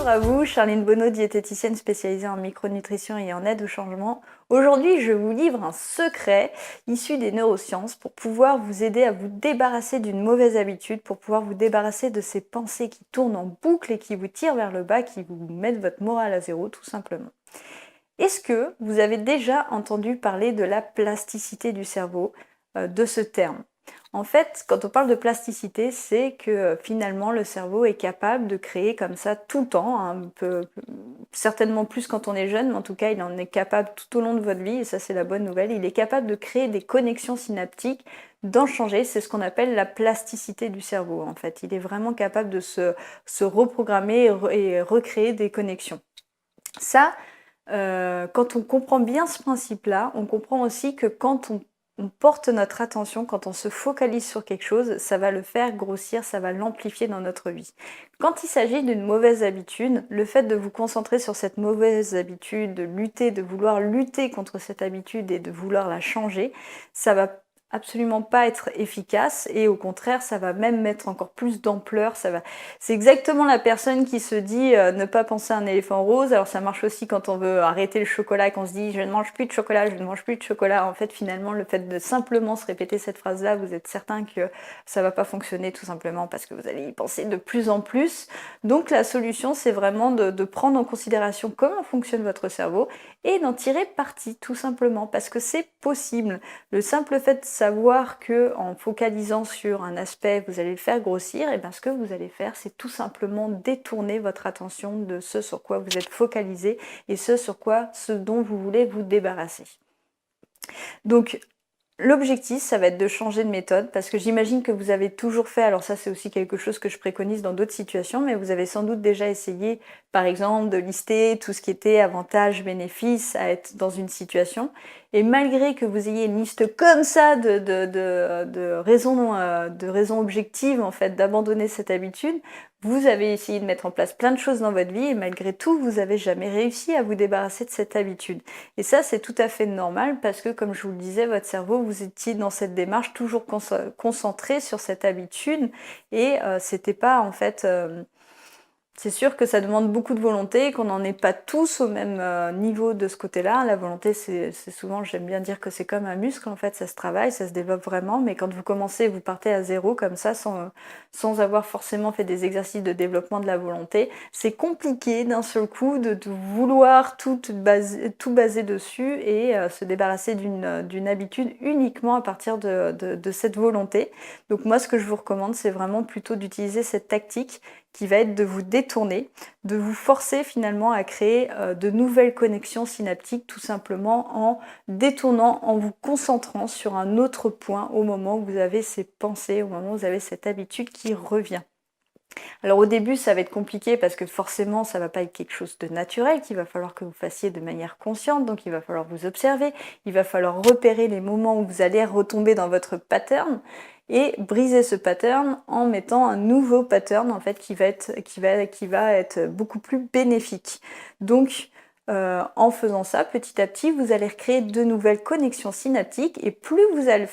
Bonjour à vous, Charline Bonneau, diététicienne spécialisée en micronutrition et en aide au changement. Aujourd'hui, je vous livre un secret issu des neurosciences pour pouvoir vous aider à vous débarrasser d'une mauvaise habitude, pour pouvoir vous débarrasser de ces pensées qui tournent en boucle et qui vous tirent vers le bas, qui vous mettent votre morale à zéro, tout simplement. Est-ce que vous avez déjà entendu parler de la plasticité du cerveau, de ce terme? En fait, quand on parle de plasticité, c'est que finalement le cerveau est capable de créer comme ça tout le temps, hein, certainement plus quand on est jeune, mais en tout cas il en est capable tout au long de votre vie, et ça c'est la bonne nouvelle, il est capable de créer des connexions synaptiques, d'en changer, c'est ce qu'on appelle la plasticité du cerveau en fait. Il est vraiment capable de se reprogrammer et recréer des connexions. Ça, quand on comprend bien ce principe-là, on comprend aussi que quand on porte notre attention, quand on se focalise sur quelque chose, ça va le faire grossir, ça va l'amplifier dans notre vie. Quand il s'agit d'une mauvaise habitude, le fait de vous concentrer sur cette mauvaise habitude, de vouloir lutter contre cette habitude et de vouloir la changer, ça va absolument pas être efficace et au contraire ça va même mettre encore plus d'ampleur. C'est exactement la personne qui se dit ne pas penser à un éléphant rose. Alors ça marche aussi quand on veut arrêter le chocolat et qu'on se dit je ne mange plus de chocolat, je ne mange plus de chocolat. En fait finalement le fait de simplement se répéter cette phrase là, vous êtes certain que ça va pas fonctionner, tout simplement parce que vous allez y penser de plus en plus. Donc la solution c'est vraiment de prendre en considération comment fonctionne votre cerveau et d'en tirer parti, tout simplement, parce que c'est possible. Le simple fait de savoir que en focalisant sur un aspect, vous allez le faire grossir, et bien ce que vous allez faire, c'est tout simplement détourner votre attention de ce sur quoi vous êtes focalisé et ce dont vous voulez vous débarrasser. Donc, l'objectif, ça va être de changer de méthode, parce que j'imagine que vous avez toujours fait, alors ça c'est aussi quelque chose que je préconise dans d'autres situations, mais vous avez sans doute déjà essayé, par exemple, de lister tout ce qui était avantages, bénéfices à être dans une situation, et malgré que vous ayez une liste comme ça de raisons objectives, en fait, d'abandonner cette habitude, vous avez essayé de mettre en place plein de choses dans votre vie, et malgré tout, vous n'avez jamais réussi à vous débarrasser de cette habitude. Et ça, c'est tout à fait normal parce que, comme je vous le disais, votre cerveau, vous étiez dans cette démarche toujours concentré sur cette habitude et c'était pas en fait c'est sûr que ça demande beaucoup de volonté, qu'on n'en est pas tous au même niveau de ce côté-là. La volonté, c'est souvent, j'aime bien dire que c'est comme un muscle, en fait, ça se travaille, ça se développe vraiment, mais quand vous commencez, vous partez à zéro comme ça, sans avoir forcément fait des exercices de développement de la volonté, c'est compliqué d'un seul coup de vouloir tout baser dessus et se débarrasser d'une habitude uniquement à partir de cette volonté. Donc moi, ce que je vous recommande, c'est vraiment plutôt d'utiliser cette tactique qui va être de vous détourner, de vous forcer finalement à créer de nouvelles connexions synaptiques, tout simplement en détournant, en vous concentrant sur un autre point au moment où vous avez ces pensées, au moment où vous avez cette habitude qui revient. Alors au début, ça va être compliqué parce que forcément, ça va pas être quelque chose de naturel qu'il va falloir que vous fassiez de manière consciente, donc il va falloir vous observer, il va falloir repérer les moments où vous allez retomber dans votre pattern et briser ce pattern en mettant un nouveau pattern en fait qui va être beaucoup plus bénéfique. Donc en faisant ça, petit à petit, vous allez recréer de nouvelles connexions synaptiques et plus vous allez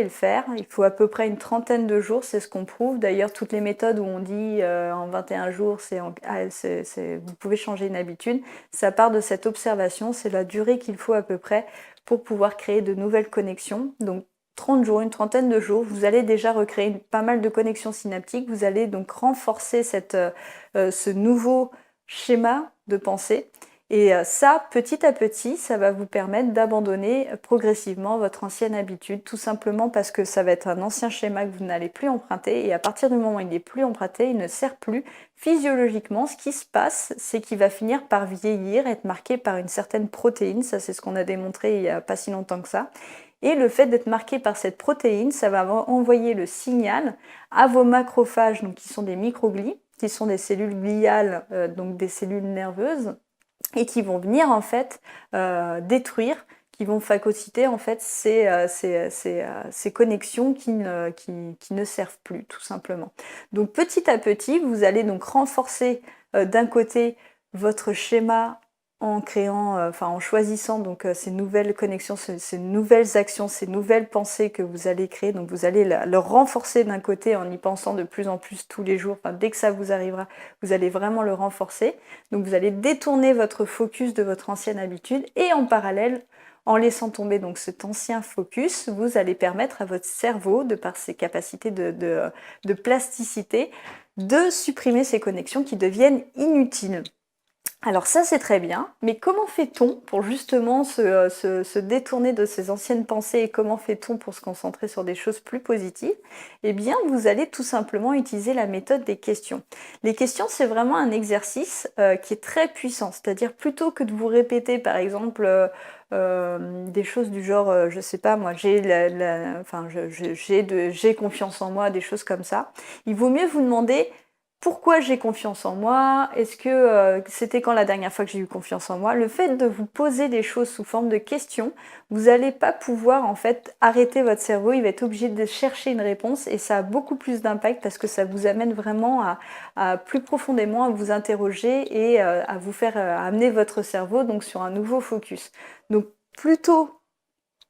le faire, il faut à peu près une trentaine de jours, c'est ce qu'on prouve. D'ailleurs, toutes les méthodes où on dit en 21 jours, vous pouvez changer une habitude, ça part de cette observation, c'est la durée qu'il faut à peu près pour pouvoir créer de nouvelles connexions. Donc 30 jours, une trentaine de jours, vous allez déjà recréer pas mal de connexions synaptiques, vous allez donc renforcer ce nouveau schéma de pensée. Et ça, petit à petit, ça va vous permettre d'abandonner progressivement votre ancienne habitude, tout simplement parce que ça va être un ancien schéma que vous n'allez plus emprunter, et à partir du moment où il n'est plus emprunté, il ne sert plus. Physiologiquement, ce qui se passe, c'est qu'il va finir par vieillir, être marqué par une certaine protéine, ça c'est ce qu'on a démontré il n'y a pas si longtemps que ça. Et le fait d'être marqué par cette protéine, ça va envoyer le signal à vos macrophages, donc qui sont des microglies, qui sont des cellules gliales, donc des cellules nerveuses, et qui vont venir en fait détruire, qui vont phagocyter en fait ces connexions qui ne servent plus, tout simplement. Donc petit à petit, vous allez donc renforcer d'un côté votre schéma en créant, enfin en choisissant donc ces nouvelles connexions, ces nouvelles actions, ces nouvelles pensées que vous allez créer. Donc vous allez le renforcer d'un côté en y pensant de plus en plus tous les jours. Enfin, dès que ça vous arrivera, vous allez vraiment le renforcer. Donc vous allez détourner votre focus de votre ancienne habitude et en parallèle, en laissant tomber donc cet ancien focus, vous allez permettre à votre cerveau, de par ses capacités de plasticité, de supprimer ces connexions qui deviennent inutiles. Alors ça c'est très bien, mais comment fait-on pour justement se détourner de ces anciennes pensées et comment fait-on pour se concentrer sur des choses plus positives? Eh bien vous allez tout simplement utiliser la méthode des questions. Les questions c'est vraiment un exercice qui est très puissant, c'est-à-dire plutôt que de vous répéter par exemple des choses du genre, je sais pas moi, j'ai confiance en moi, des choses comme ça, il vaut mieux vous demander pourquoi j'ai confiance en moi? Est-ce que c'était quand la dernière fois que j'ai eu confiance en moi? Le fait de vous poser des choses sous forme de questions, vous n'allez pas pouvoir en fait arrêter votre cerveau, il va être obligé de chercher une réponse et ça a beaucoup plus d'impact parce que ça vous amène vraiment à plus profondément à vous interroger et à vous faire amener votre cerveau donc sur un nouveau focus. Donc plutôt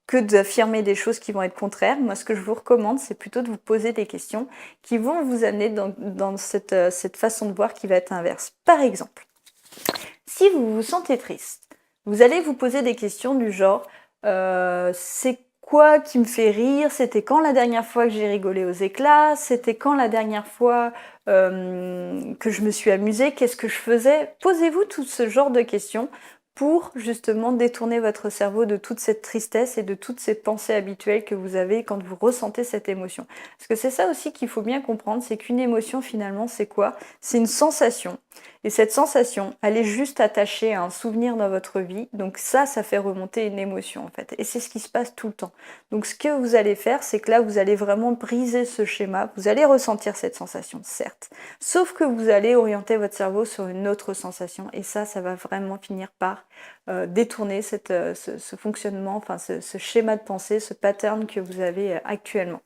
que d'affirmer des choses qui vont être contraires. Moi, ce que je vous recommande, c'est plutôt de vous poser des questions qui vont vous amener dans cette façon de voir qui va être inverse. Par exemple, si vous vous sentez triste, vous allez vous poser des questions du genre c'est quoi qui me fait rire? C'était quand la dernière fois que j'ai rigolé aux éclats? C'était quand la dernière fois que je me suis amusée? Qu'est-ce que je faisais? Posez-vous tout ce genre de questions pour justement détourner votre cerveau de toute cette tristesse et de toutes ces pensées habituelles que vous avez quand vous ressentez cette émotion. Parce que c'est ça aussi qu'il faut bien comprendre, c'est qu'une émotion finalement c'est quoi? C'est une sensation. Et cette sensation, elle est juste attachée à un souvenir dans votre vie. Donc ça fait remonter une émotion en fait. Et c'est ce qui se passe tout le temps. Donc ce que vous allez faire, c'est que là, vous allez vraiment briser ce schéma. Vous allez ressentir cette sensation, certes. Sauf que vous allez orienter votre cerveau sur une autre sensation. Et ça va vraiment finir par détourner ce fonctionnement, enfin ce schéma de pensée, ce pattern que vous avez actuellement.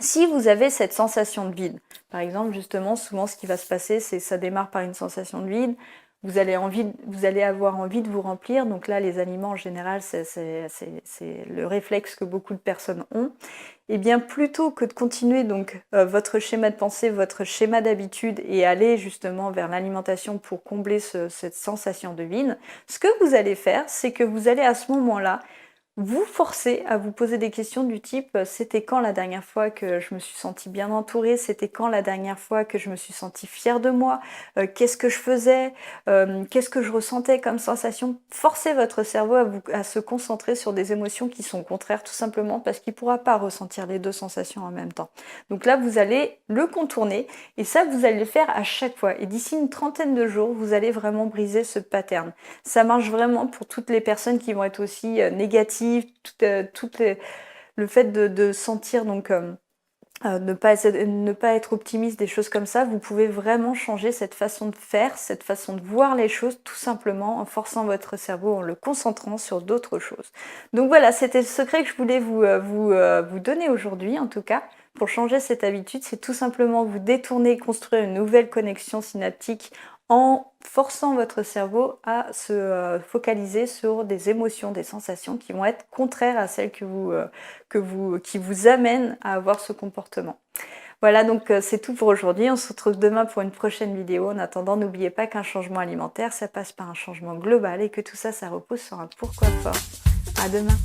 Si vous avez cette sensation de vide, par exemple, justement, souvent ce qui va se passer, c'est que ça démarre par une sensation de vide, vous allez avoir envie de vous remplir, donc là, les aliments en général, c'est le réflexe que beaucoup de personnes ont. Et bien, plutôt que de continuer donc votre schéma de pensée, votre schéma d'habitude et aller justement vers l'alimentation pour combler cette sensation de vide, ce que vous allez faire, c'est que vous allez à ce moment-là vous forcez à vous poser des questions du type c'était quand la dernière fois que je me suis sentie bien entourée? C'était quand la dernière fois que je me suis sentie fière de moi? Qu'est-ce que je faisais? Qu'est-ce que je ressentais comme sensation? Forcez votre cerveau à se concentrer sur des émotions qui sont contraires tout simplement parce qu'il ne pourra pas ressentir les deux sensations en même temps. Donc là, vous allez le contourner et ça, vous allez le faire à chaque fois. Et d'ici une trentaine de jours, vous allez vraiment briser ce pattern. Ça marche vraiment pour toutes les personnes qui vont être aussi négatives, le fait de sentir donc ne pas être optimiste, des choses comme ça, vous pouvez vraiment changer cette façon de faire, cette façon de voir les choses, tout simplement en forçant votre cerveau, en le concentrant sur d'autres choses. Donc voilà, c'était le secret que je voulais vous donner aujourd'hui, en tout cas. Pour changer cette habitude, c'est tout simplement vous détourner, construire une nouvelle connexion synaptique en forçant votre cerveau à se focaliser sur des émotions, des sensations qui vont être contraires à celles qui vous amènent à avoir ce comportement. Voilà, donc c'est tout pour aujourd'hui. On se retrouve demain pour une prochaine vidéo. En attendant, n'oubliez pas qu'un changement alimentaire, ça passe par un changement global et que tout ça, ça repose sur un pourquoi fort. À demain.